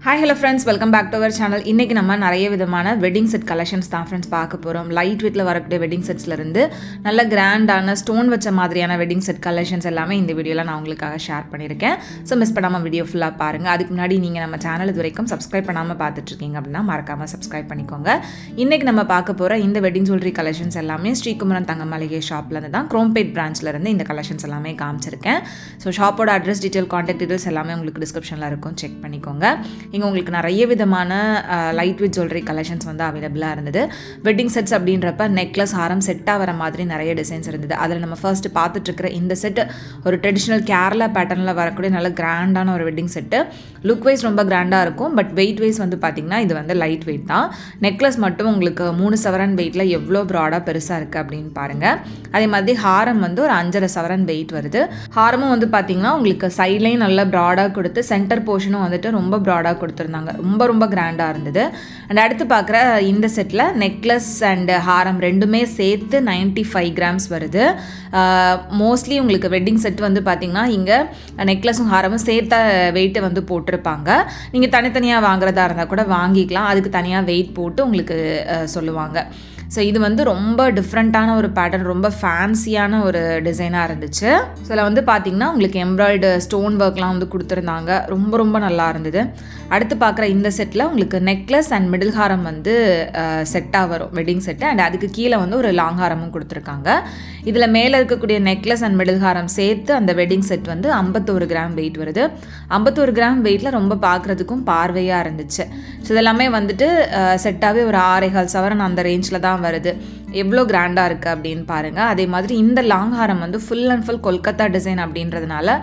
Hi hello friends, welcome back to our channel. இன்னைக்கு நம்ம நிறைய விதமான வெட்டிங் செட் கலெக்ஷன்ஸ் தான் फ्रेंड्स பார்க்க போறோம். லைட் வெயிட்ல வரக்கூடிய வெட்டிங் செட்ஸ்ல இருந்து நல்ல கிராண்டான ஸ்டோன் வச்ச மாதிரியான வெட்டிங் செட் கலெக்ஷன்ஸ் எல்லாமே இந்த வீடியோல நான் உங்களுக்காக ஷேர் பண்ணிருக்கேன். சோ மிஸ் பண்ணாம வீடியோ ஃபுல்லா பாருங்க. அதுக்கு முன்னாடி நீங்க நம்ம சேனல் இதுவரைக்கும் Subscribe பண்ணாம பார்த்துட்டு இருக்கீங்க அப்படினா மறக்காம Subscribe பண்ணிக்கோங்க. இன்னைக்கு நம்ம பார்க்க போற இந்த வெட்டிங் ஜுவல்லரி கலெக்ஷன்ஸ் எல்லாமே ஸ்ரீகுமரன் தங்க மளிகை ஷாப்ல இருந்து தான் குரோம்பேட் பிரான்ச்ல இருந்து இந்த கலெக்ஷன்ஸ் எல்லாமே காமிச்சிருக்கேன். சோ ஷாப்போட அட்ரஸ் டீடைல் கான்டாக்ட் டீடைல்ஸ் எல்லாமே உங்களுக்கு டிஸ்கிரிப்ஷன்ல இருக்கும், செக் பண்ணிக்கோங்க. இங்க உங்களுக்கு நிறைய விதமான லைட் வெயிட் ஜுவல்லரி கலெக்ஷன்ஸ் வந்து அவைலபிளா இருந்தது. வெட்டிங் செட்ஸ் அப்படின்றப்ப நெக்லஸ் ஹாரம் செட்டா வர மாதிரி நிறைய டிசைன்ஸ் இருந்தது. அதில் நம்ம ஃபர்ஸ்ட் பார்த்துட்டு இருக்கிற இந்த செட் ஒரு ட்ரெடிஷ்னல் கேரளா பேட்டர்னில் வரக்கூடிய நல்ல கிராண்டான ஒரு வெட்டிங் செட்டு. லுக் வைஸ் ரொம்ப கிராண்டாக இருக்கும், பட் வெயிட் வைஸ் வந்து பார்த்தீங்கன்னா இது வந்து லைட் வெயிட் தான். நெக்லஸ் மட்டும் உங்களுக்கு 3 சவரன் வெயிட்டில் எவ்வளோ ப்ராடாக பெருசாக இருக்குது அப்படின்னு பாருங்கள். அதே மாதிரி ஹாரம் வந்து ஒரு 5.5 சவரன் வெயிட் வருது. ஹாரமும் வந்து பார்த்தீங்கன்னா உங்களுக்கு சைட்லையும் நல்லா ப்ராடாக கொடுத்து சென்டர் போர்ஷனும் வந்துட்டு ரொம்ப ப்ராடாக கொடுத்துருந்தாங்க. ரொம்ப கிராண்டாக இருந்தது. அண்ட் அடுத்து பார்க்குற இந்த செட்டில் நெக்லஸ் அண்ட் ஹாரம் ரெண்டுமே சேர்த்து 95 கிராம்ஸ் வருது. மோஸ்ட்லி உங்களுக்கு வெட்டிங் செட் வந்து பார்த்திங்கன்னா இங்கே நெக்லஸும் ஹாரமும் சேர்த்த வெயிட்டை வந்து போட்டிருப்பாங்க. நீங்கள் தனித்தனியாக வாங்குறதா இருந்தால் கூட வாங்கிக்கலாம், அதுக்கு தனியாக வெயிட் போட்டு உங்களுக்கு சொல்லுவாங்க. ஸோ இது வந்து ரொம்ப டிஃப்ரெண்ட்டான ஒரு பேட்டர்ன், ரொம்ப ஃபேன்சியான ஒரு டிசைனாக இருந்துச்சு. ஸோ இதில் வந்து பார்த்திங்கன்னா உங்களுக்கு எம்ப்ராய்டு ஸ்டோன் ஒர்க்லாம் வந்து கொடுத்துருந்தாங்க. ரொம்ப நல்லா இருந்தது. அடுத்து பார்க்குற இந்த செட்டில் உங்களுக்கு நெக்லஸ் அண்ட் மிடில் ஹாரம் வந்து செட்டாக வரும், வெட்டிங் செட்டு. அண்ட் அதுக்கு கீழே வந்து ஒரு லாங் ஹாரமும் கொடுத்துருக்காங்க. இதில் மேலே இருக்கக்கூடிய நெக்லஸ் அண்ட் மிடில் ஹாரம் சேர்த்து அந்த வெட்டிங் செட் வந்து 51 கிராம் வெயிட் வருது. 51 கிராம் வெயிட்டில் ரொம்ப பார்க்குறதுக்கும் பார்வையாக இருந்துச்சு. ஸோ இதெல்லாமே வந்துட்டு செட்டாகவே ஒரு 6.25 சவரன் அந்த ரேஞ்சில் தான் வருது. எவ்வளோ கிராண்டாக இருக்குது அப்படின்னு பாருங்கள். அதே மாதிரி இந்த லாங் ஹாரம் வந்து full and full Kolkata design அப்படின்றதுனால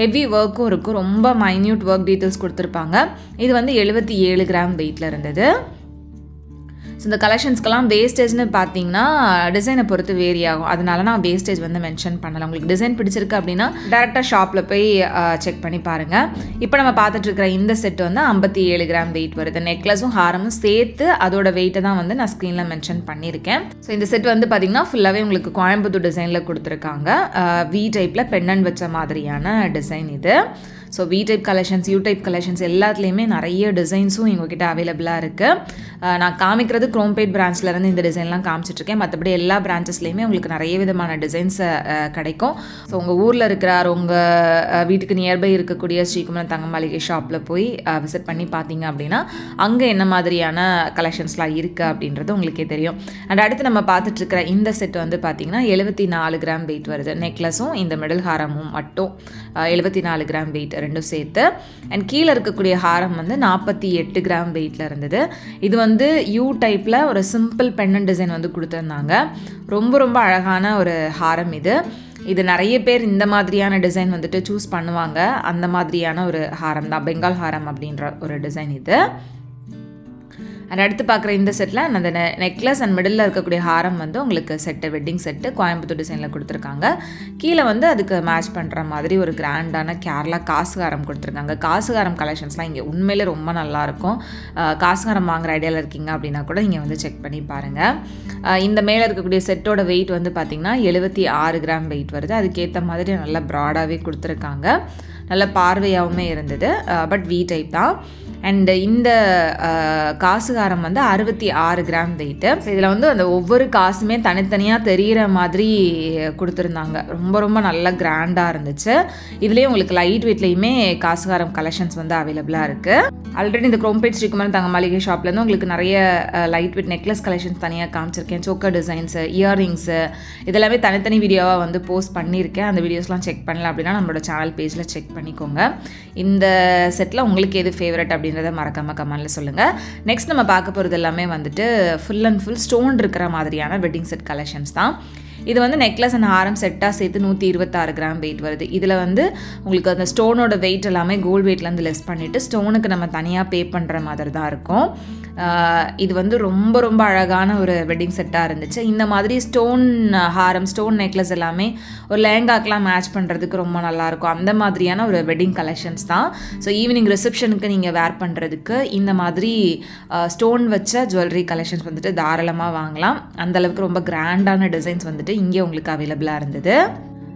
ஹெவி ஒர்க்கும் இருக்கும், ரொம்ப மைன்யூட் ஒர்க் டீட்டெயில்ஸ் கொடுத்துருப்பாங்க. இது வந்து 77 கிராம் வெயிட்டில் இருந்தது. ஸோ இந்த கலெக்ஷன்ஸ்க்கெல்லாம் வேஸ்டேஜ்னு பார்த்தீங்கன்னா டிசைனை பொறுத்து வேரி ஆகும், அதனால நான் வேஸ்டேஜ் வந்து மென்ஷன் பண்ணலாம். உங்களுக்கு டிசைன் பிடிச்சிருக்கு அப்படின்னா டேரெக்டாக ஷாப்பில் போய் செக் பண்ணி பாருங்கள். இப்போ நம்ம பார்த்துட்டு இருக்கிற இந்த செட் வந்து 57 கிராம் வெயிட் வருது. நெக்லஸும் ஹாரமும் சேர்த்து அதோட வெயிட்டை தான் வந்து நான் ஸ்க்ரீனில் மென்ஷன் பண்ணியிருக்கேன். ஸோ இந்த செட் வந்து பார்த்திங்கன்னா ஃபுல்லாகவே உங்களுக்கு கோயம்புத்தூர் டிசைனில் கொடுத்துருக்காங்க. வி டைப்பில் பெண்ணன் வச்ச மாதிரியான டிசைன் இது. So we type collections, you type collections எல்லாத்துலேயுமே நிறைய டிசைன்ஸும் எங்ககிட்ட அவைலபிளாக இருக்குது. நான் காமிக்கிறது குரோம்பேட் பிரான்ச்லேருந்து இந்த டிசைன்லாம் காமிச்சிட்ருக்கேன். மற்றபடி எல்லா பிரான்ச்சஸ்லேயுமே உங்களுக்கு நிறைய விதமான டிசைன்ஸ் கிடைக்கும். ஸோ உங்கள் ஊரில் இருக்கிறார், உங்கள் வீட்டுக்கு நியர்பை இருக்கக்கூடிய ஸ்ரீகுமரன் தங்க மளிகை ஷாப்பில் போய் விசிட் பண்ணி பார்த்தீங்க அப்படின்னா அங்கே என்ன மாதிரியான கலெக்ஷன்ஸ்லாம் இருக்குது அப்படின்றது உங்களுக்கே தெரியும். அண்ட் அடுத்து நம்ம பார்த்துட்ருக்கிற இந்த செட் வந்து பார்த்திங்கன்னா 74 கிராம் வெயிட் வருது. நெக்லஸும் இந்த மிடில் ஹாரமும் மட்டும் 74 கிராம் வெயிட் ரெண்டும் சேர்த்து. அண்ட் கீழே இருக்கக்கூடிய ஹாரம் வந்து 48 கிராம் வெயிட்டில் இருந்தது. இது வந்து யூ டைப்பில் ஒரு சிம்பிள் பெண்ணன் டிசைன் வந்து கொடுத்துருந்தாங்க. ரொம்ப அழகான ஒரு ஹாரம் இது. இது நிறைய பேர் இந்த மாதிரியான டிசைன் வந்துட்டு சூஸ் பண்ணுவாங்க. அந்த மாதிரியான ஒரு ஹாரம் தான், பெங்கால் ஹாரம் அப்படின்ற ஒரு டிசைன் இது. அண்ட் அடுத்து பார்க்குற இந்த செட்டில் அந்த நெக்லஸ் அண்ட் மிடில் இருக்கக்கூடிய ஹாரம் வந்து உங்களுக்கு செட்டு, வெட்டிங் செட்டு கோயம்புத்தூர் டிசைனில் கொடுத்துருக்காங்க. கீழே வந்து அதுக்கு மேட்ச் பண்ணுற மாதிரி ஒரு கிராண்டான கேரளா காசுகாரம் கொடுத்துருக்காங்க. காசுகாரம் கலெக்ஷன்ஸ்லாம் இங்கே உண்மையிலே ரொம்ப நல்லாயிருக்கும். காசுகாரம் வாங்குகிற ஐடியாவில் இருக்கீங்க அப்படின்னா கூட இங்கே வந்து செக் பண்ணி பாருங்கள். இந்த மேலே இருக்கக்கூடிய செட்டோட வெயிட் வந்து பார்த்திங்கன்னா 76 கிராம் வெயிட் வருது. அதுக்கேற்ற மாதிரி நல்லா ப்ராடாகவே கொடுத்துருக்காங்க. நல்ல பார்வையாகவுமே இருந்தது, பட் வி டைப் தான். அண்ட் இந்த காசுகாரம் வந்து 66 கிராம் வெயிட்டு. ஸோ இதில் வந்து அந்த ஒவ்வொரு காசுமே தனித்தனியாக தெரிகிற மாதிரி கொடுத்துருந்தாங்க. ரொம்ப நல்லா கிராண்டாக இருந்துச்சு. இதுலேயே உங்களுக்கு லைட் வெயிட்லேயுமே காசுகாரம் கலெக்ஷன்ஸ் வந்து அவைலபிளாக இருக்குது. ஆல்ரெடி இந்த குரோம்பேட் ஸ்ரீகுமரன் தங்க மளிகை ஷாப்லேருந்து உங்களுக்கு நிறைய லைட் வெயிட் நெக்லஸ் கலெக்ஷன்ஸ் தனியாக காமிச்சிருக்கேன். சோக்கர் டிசைன்ஸு, இயர்ரிங்ஸு இதெல்லாமே தனித்தனி வீடியோவாக வந்து போஸ்ட் பண்ணியிருக்கேன். அந்த வீடியோஸ்லாம் செக் பண்ணல அப்படின்னா நம்மளோட சேனல் பேஜில் செக் பண்ணிக்கோங்க. இந்த செட்டில் உங்களுக்கு எது ஃபேவரட் அப்படின்றத மறக்காமல் கமெண்ட்டில் சொல்லுங்கள். நெக்ஸ்ட் நம்ம பார்க்க போகிறது எல்லாமே வந்துட்டு ஃபுல் அண்ட் ஃபுல் ஸ்டோன் இருக்கிற மாதிரியான வெட்டிங் செட் கலெக்ஷன்ஸ் தான். இது வந்து நெக்லஸ் அண்ட் ஹாரம் செட்டாக சேர்த்து 126 கிராம் வெயிட் வருது. இதில் வந்து உங்களுக்கு அந்த ஸ்டோனோட வெயிட் எல்லாமே கோல்டு வெயிட்லேருந்து லெஸ் பண்ணிவிட்டு ஸ்டோனுக்கு நம்ம தனியாக பே பண்ணுற மாதிரி தான் இருக்கும். இது வந்து ரொம்ப அழகான ஒரு வெட்டிங் செட்டாக இருந்துச்சு. இந்த மாதிரி ஸ்டோன் ஹாரம், ஸ்டோன் நெக்லஸ் எல்லாமே ஒரு லேங்காக்கெலாம் மேட்ச் பண்ணுறதுக்கு ரொம்ப நல்லாயிருக்கும். அந்த மாதிரியான ஒரு வெட்டிங் கலெக்ஷன்ஸ் தான். ஸோ ஈவினிங் ரிசப்ஷனுக்கு நீங்கள் வேர் பண்ணுறதுக்கு இந்த மாதிரி ஸ்டோன் வச்ச ஜுவல்லரி கலெக்ஷன்ஸ் வந்துட்டு தாராளமாக வாங்கலாம். அந்தளவுக்கு ரொம்ப கிராண்டான டிசைன்ஸ் வந்துட்டு இங்கே உங்களுக்கு அவைலபிளாக இருந்தது.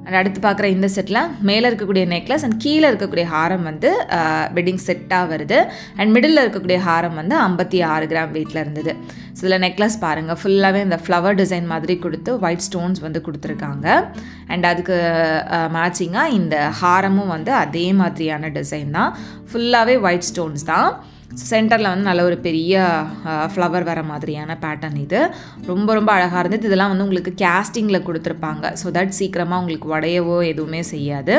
அண்ட் அடுத்து பார்க்குற இந்த செட்டில் மேலே இருக்கக்கூடிய நெக்லஸ் அண்ட் கீழே இருக்கக்கூடிய ஹாரம் வந்து வெட்டிங் செட்டாக வருது. அண்ட் மிடில் இருக்கக்கூடிய ஹாரம் வந்து 56 கிராம் வெயிட்டில் இருந்தது. ஸோ இதில் நெக்லஸ் பாருங்கள், ஃபுல்லாகவே இந்த ஃப்ளவர் டிசைன் மாதிரி கொடுத்து ஒயிட் ஸ்டோன்ஸ் வந்து கொடுத்துருக்காங்க. அண்ட் அதுக்கு மேட்சிங்காக இந்த ஹாரமும் வந்து அதே மாதிரியான டிசைன் தான், ஃபுல்லாகவே ஒயிட் ஸ்டோன்ஸ் தான். சென்டரில் வந்து நல்ல ஒரு பெரிய ஃப்ளவர் வர மாதிரியான பேட்டர்ன். இது ரொம்ப ரொம்ப அழகாக இருந்தது. இதெல்லாம் வந்து உங்களுக்கு கேஸ்டிங்கில் கொடுத்துருப்பாங்க, ஸோ தட் சீக்கிரமாக உங்களுக்கு உடையவோ எதுவுமே செய்யாது.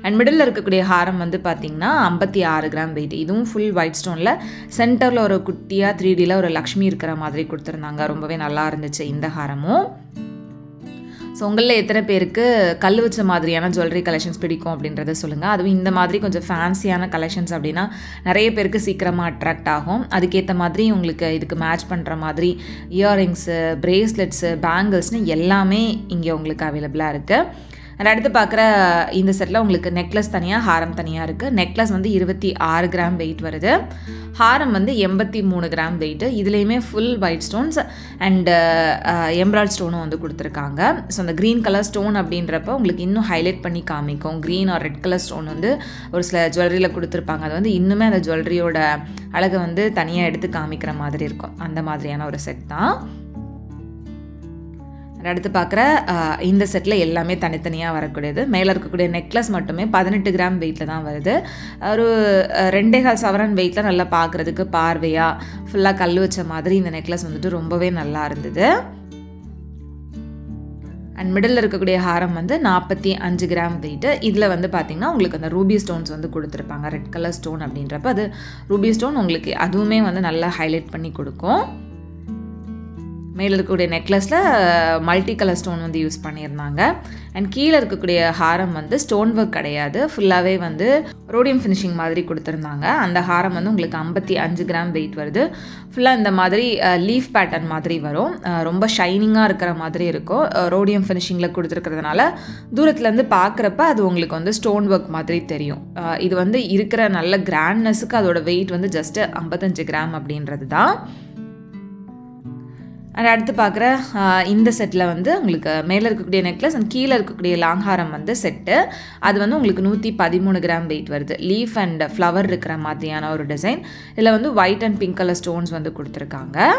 அண்ட் மிடில் இருக்கக்கூடிய ஹாரம் வந்து பார்த்திங்கன்னா 56 கிராம் வெயிட். இதுவும் ஃபுல் ஒயிட் ஸ்டோனில் சென்டரில் ஒரு குட்டியாக 3Dயில் ஒரு லக்ஷ்மி இருக்கிற மாதிரி கொடுத்துருந்தாங்க. ரொம்பவே நல்லா இருந்துச்சு இந்த ஹாரமும். ஸோ உங்களில் எத்தனை பேருக்கு கல் வச்ச மாதிரியான ஜுவல்லரி கலெக்ஷன்ஸ் பிடிக்கும் அப்படின்றத சொல்லுங்கள். அதுவும் இந்த மாதிரி கொஞ்சம் ஃபேன்சியான கலெக்ஷன்ஸ் அப்படின்னா நிறைய பேருக்கு சீக்கிரமாக அட்ராக்ட் ஆகும். அதுக்கேற்ற மாதிரி உங்களுக்கு இதுக்கு மேட்ச் பண்ணுற மாதிரி இயர்ரிங்ஸு, பிரேஸ்லெட்ஸு, பேங்கிள்ஸ்னு எல்லாமே இங்கே உங்களுக்கு அவைலபிளாக இருக்குது. அண்ட் அடுத்து பார்க்குற இந்த செட்டில் உங்களுக்கு நெக்லஸ் தனியாக, ஹாரம் தனியாக இருக்குது. நெக்லஸ் வந்து 26 கிராம் வெயிட் வருது. ஹாரம் வந்து 83 கிராம் வெயிட்டு. இதுலேயுமே ஃபுல் ஒயிட் ஸ்டோன்ஸ் அண்டு எம்ப்ராய்ட் ஸ்டோனும் வந்து கொடுத்துருக்காங்க. ஸோ அந்த க்ரீன் கலர் ஸ்டோன் அப்படின்றப்ப உங்களுக்கு இன்னும் ஹைலைட் பண்ணி காமிக்கும். Green R red colour stone வந்து ஒரு சில ஜுவல்லரியில் கொடுத்துருப்பாங்க. அது வந்து இன்னுமே அந்த ஜுவல்லரியோட அழகை வந்து தனியாக எடுத்து காமிக்கிற மாதிரி இருக்கும். அந்த மாதிரியான ஒரு செட் தான். அடுத்து பார்க்குற இந்த செட்டில் எல்லாமே தனித்தனியாக வரக்கூடியது. மேலே இருக்கக்கூடிய நெக்லஸ் மட்டுமே 18 கிராம் வெயிட்டில் தான் வருது. ஒரு 2.25 சவரன் வெயிட்டில் நல்லா பார்க்குறதுக்கு பார்வையாக ஃபுல்லாக கல் வச்ச மாதிரி இந்த நெக்லஸ் வந்துட்டு ரொம்பவே நல்லா இருந்தது. அண்ட் மிடில் இருக்கக்கூடிய ஹாரம் வந்து 45 கிராம் வெயிட்டு. இதில் வந்து பார்த்திங்கன்னா உங்களுக்கு அந்த ரூபி ஸ்டோன்ஸ் வந்து கொடுத்துருப்பாங்க. ரெட் கலர் ஸ்டோன் அப்படின்றப்ப அது ரூபி ஸ்டோன் உங்களுக்கு அதுவுமே வந்து நல்லா ஹைலைட் பண்ணி கொடுக்கும். மேலே இருக்கக்கூடிய நெக்லஸில் மல்டி கலர் ஸ்டோன் வந்து யூஸ் பண்ணியிருந்தாங்க. அண்ட் கீழே இருக்கக்கூடிய ஹாரம் வந்து ஸ்டோன் ஒர்க் கிடையாது, ஃபுல்லாகவே வந்து ரோடியம் ஃபினிஷிங் மாதிரி கொடுத்துருந்தாங்க. அந்த ஹாரம் வந்து உங்களுக்கு 55 கிராம் வெயிட் வருது. ஃபுல்லாக இந்த மாதிரி லீஃப் பேட்டர்ன் மாதிரி வரும். ரொம்ப ஷைனிங்காக இருக்கிற மாதிரி இருக்கும். ரோடியம் ஃபினிஷிங்கில் கொடுத்துருக்கிறதுனால தூரத்துலேருந்து பார்க்குறப்ப அது உங்களுக்கு வந்து ஸ்டோன் ஒர்க் மாதிரி தெரியும். இது வந்து இருக்கிற நல்ல கிராண்ட்னஸுக்கு அதோட வெயிட் வந்து ஜஸ்ட்டு 55 கிராம் அப்படின்றது தான். அண்ட் அடுத்து பார்க்குற இந்த செட்டில் வந்து உங்களுக்கு மேலே இருக்கக்கூடிய நெக்லஸ் அண்ட் கீழே இருக்கக்கூடிய லாங் ஹாரம் வந்து செட்டு. அது வந்து உங்களுக்கு 113 கிராம் வெயிட் வருது. லீஃப் அண்ட் ஃப்ளவர் இருக்கிற மாதிரியான ஒரு டிசைன். இதில் வந்து white and pink colour stones வந்து கொடுத்துருக்காங்க.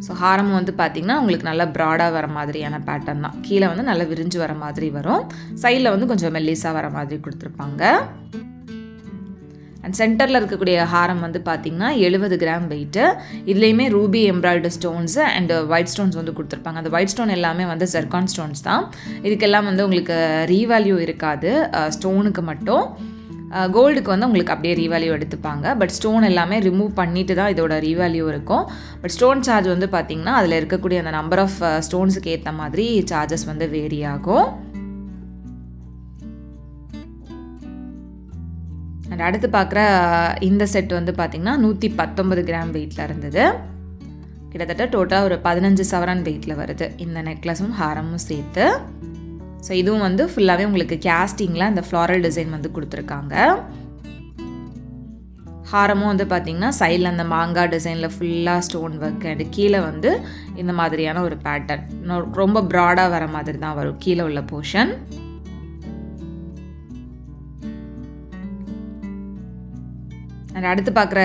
ஸோ ஹாரம் வந்து பார்த்திங்கன்னா உங்களுக்கு நல்லா ப்ராடாக வர மாதிரியான பேட்டர்ன் தான். கீழே வந்து நல்லா விரிஞ்சு வர மாதிரி வரும். சைடில் வந்து கொஞ்சம் மெல்லிஸாக வர மாதிரி கொடுத்துருப்பாங்க. அண்ட் சென்டரில் இருக்கக்கூடிய ஹாரம் வந்து பார்த்திங்கன்னா 70 கிராம் வெயிட்டு. இதுலேயுமே ruby embroidery stones and white stones வந்து கொடுத்துருப்பாங்க. அந்த ஒயிட் ஸ்டோன் எல்லாமே வந்து ஜெர்கான் ஸ்டோன்ஸ் தான். இதுக்கெல்லாம் வந்து உங்களுக்கு ரீவேல்யூ இருக்காது, ஸ்டோனுக்கு மட்டும். கோல்டுக்கு வந்து உங்களுக்கு அப்படியே ரீவேல்யூ எடுத்துப்பாங்க. பட் ஸ்டோன் எல்லாமே ரிமூவ் பண்ணிட்டு தான் இதோட ரீவேல்யூ இருக்கும். பட் ஸ்டோன் சார்ஜ் வந்து பார்த்திங்கன்னா அதில் இருக்கக்கூடிய அந்த நம்பர் ஆஃப் ஸ்டோன்ஸுக்கு ஏற்ற மாதிரி சார்ஜஸ் வந்து வேரி ஆகும். அண்ட் அடுத்து பார்க்குற இந்த செட் வந்து பார்த்திங்கன்னா 119 கிராம் வெயிட்டில் இருந்தது. கிட்டத்தட்ட டோட்டலாக ஒரு 15 சவரன் வெயிட்டில் வருது இந்த நெக்லஸும் ஹாரமும் சேர்த்து. ஸோ இதுவும் வந்து ஃபுல்லாகவே உங்களுக்கு கேஸ்டிங்கில் அந்த ஃப்ளாரல் டிசைன் வந்து கொடுத்துருக்காங்க. ஹாரமும் வந்து பார்த்திங்கன்னா சைடில் அந்த மாங்காய் டிசைனில் ஃபுல்லாக ஸ்டோன் ஒர்க் அண்ட் கீழே வந்து இந்த மாதிரியான ஒரு பேட்டர்ன் ரொம்ப ப்ராடாக வர மாதிரி தான் வரும் கீழே உள்ள போர்ஷன். அண்ட் அடுத்து பார்க்குற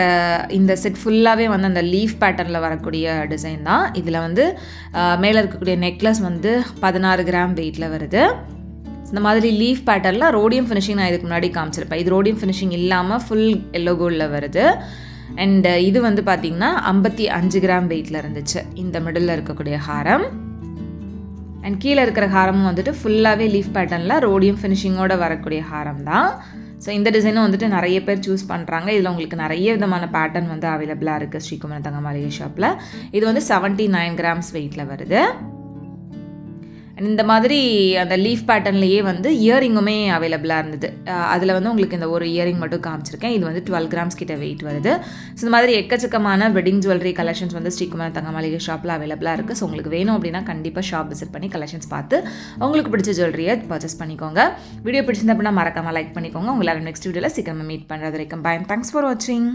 இந்த செட் ஃபுல்லாகவே வந்து அந்த லீஃப் பேட்டர்னில் வரக்கூடிய டிசைன் தான். இதில் வந்து மேலே இருக்கக்கூடிய நெக்லஸ் வந்து 16 கிராம் வெயிட்டில் வருது. இந்த மாதிரி லீஃப் பேட்டர்னில் ரோடியம் ஃபினிஷிங் நான் இதுக்கு முன்னாடி காமிச்சிருப்பேன். இது ரோடியம் ஃபினிஷிங் இல்லாமல் ஃபுல் எல்லோ கோல்டில் வருது. அண்ட் இது வந்து பார்த்திங்கன்னா 55 கிராம் வெயிட்டில் இருந்துச்சு இந்த மிடில் இருக்கக்கூடிய ஹாரம். அண்ட் கீழே இருக்கிற ஹாரமும் வந்துட்டு ஃபுல்லாகவே லீஃப் பேட்டர்னில் ரோடியம் ஃபினிஷிங்கோடு வரக்கூடிய ஹாரம் தான். ஸோ இந்த டிசைனும் வந்துட்டு நிறைய பேர் சூஸ் பண்ணுறாங்க. இதில் உங்களுக்கு நிறைய விதமான பேட்டர்ன் வந்து அவைலபிளாக இருக்குது ஸ்ரீகுமரன் தங்க மளிகை ஷாப்பில். இது வந்து 79 கிராம்ஸ் வெயிட்டில் வருது. அண்ட் இந்த மாதிரி அந்த லீஃப் பேட்டர்ன்லேயே வந்து இயரிங்குமே அவைலபிளாக இருந்தது. அதில் வந்து உங்களுக்கு இந்த ஒரு இயரிங் மட்டும் காமிச்சிருக்கேன். இது வந்து 12 கிராம்ஸ் கிட்ட வெயிட் வருது. ஸோ இந்த மாதிரி எக்கச்சக்கமான வெட்டிங் ஜுவல்லரி கலெக்ஷன்ஸ் வந்து ஸ்ரீகுமரன் தங்க மளிகை ஷாப்பில் அவைலபிளாக இருக்குது. ஸோ உங்களுக்கு வேணும் அப்படின்னா கண்டிப்பாக ஷாப் விசிட் பண்ணி கலெக்ஷன்ஸ் பார்த்து உங்களுக்கு பிடிச்ச ஜுவல்லரியை பர்ச்சேஸ் பண்ணிக்கோங்க. வீடியோ பிடிச்சிருந்தா அப்படின்னா மறக்காமல் லைக் பண்ணிக்கோங்க. உங்களால் நெக்ஸ்ட் வீடியோவில் சீக்கிரமாக மீட் பண்ணுறது வரைக்கும் பாய். தேங்க்ஸ் ஃபார் வாட்சிங்.